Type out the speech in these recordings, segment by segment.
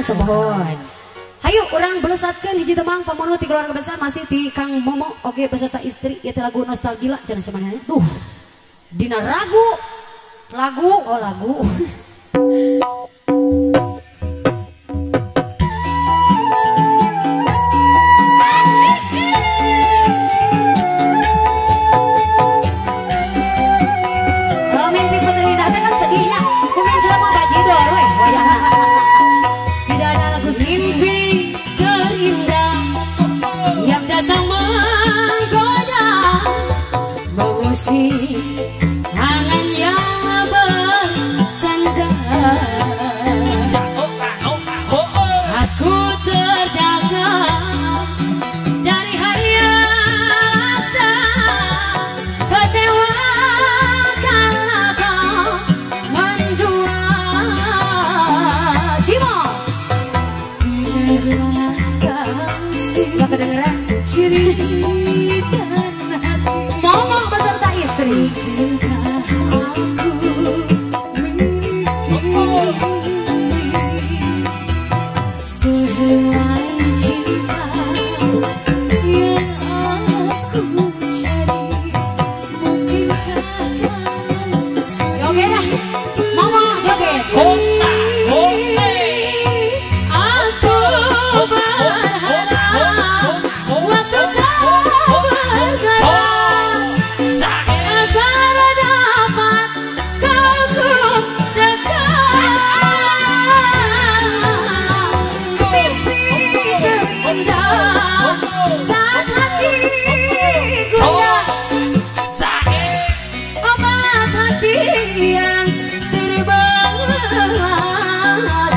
semohon. Hayu orang belesatkan hiji temang pamono ti keluarga besar masih di Kang Momo oge beserta istri ieu lagu nostalgia cenah semananya. Duh. Dina lagu. Oh lagu. Mimpi putri datang kan sedihnya. Kumain selama bajidor we wayahna. Tidak ada lagu mimpi terindah yang datang menggoda mengusik tangan yang bercanda. Aku terjaga dari hayasa kecewa karena kau mendua. Cimo gak kedengeran cerita Momong beserta istri. Sehelai cinta yang aku cari, mungkinkah joget dah Momong joget. Aku berharap waktu kau bergerak agar dapat kau ku dekat. Mimpi terindah saat hati gundah, obat hati yang terbelah.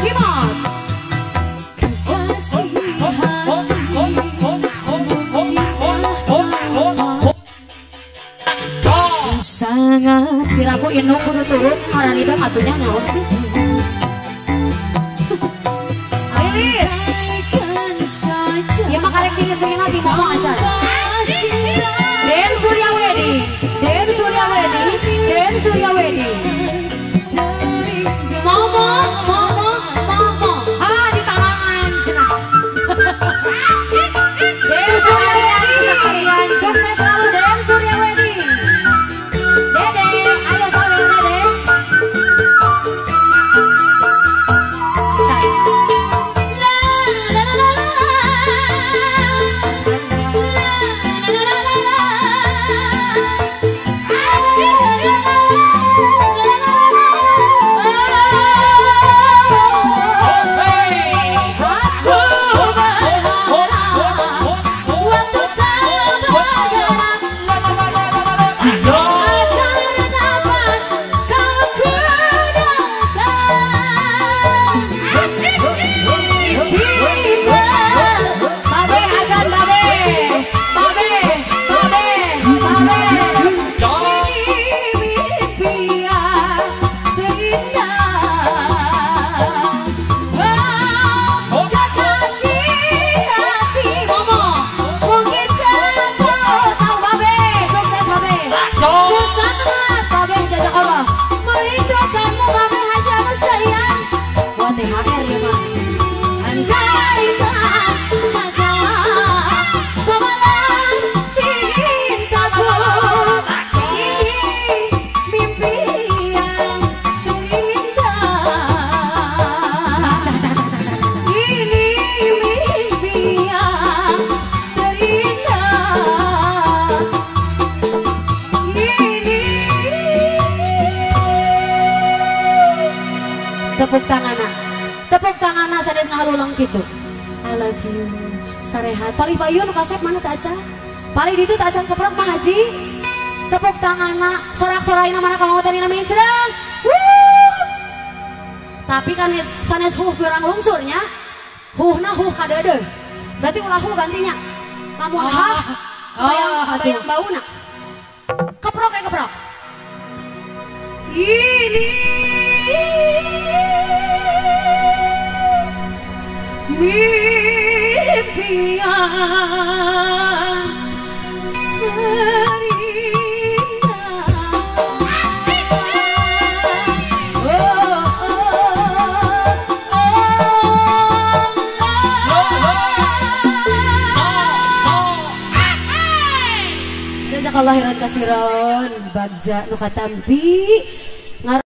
Cimot sangat piraku indung kudu turun orang itu matunya naon sih. Lilis ya mah karek di istrina di Momong aja. Den Suryawedi Momong ah di talangan cenah. Den Suryawedi sekalian sukses selalu Den Suryawedi. Dede ayo sawer Dede. Say. Tepuk tangan sanes ngahalulang gitu. I love you sarehat palih payu nu kasep mana teh acan palih ditu teh acan keprok mah haji. Tepuk tanganna sorak-soraina mana kamotanina main cereng. Tapi kan sanes kurang lungsurnya huhna kadeudeuh berarti ulah gantinya lamun yang bauna keprok keprok ini mimpi yang terindah. Oh, oh, oh, oh. jazakallahu khairan kasiron bagja nu katampi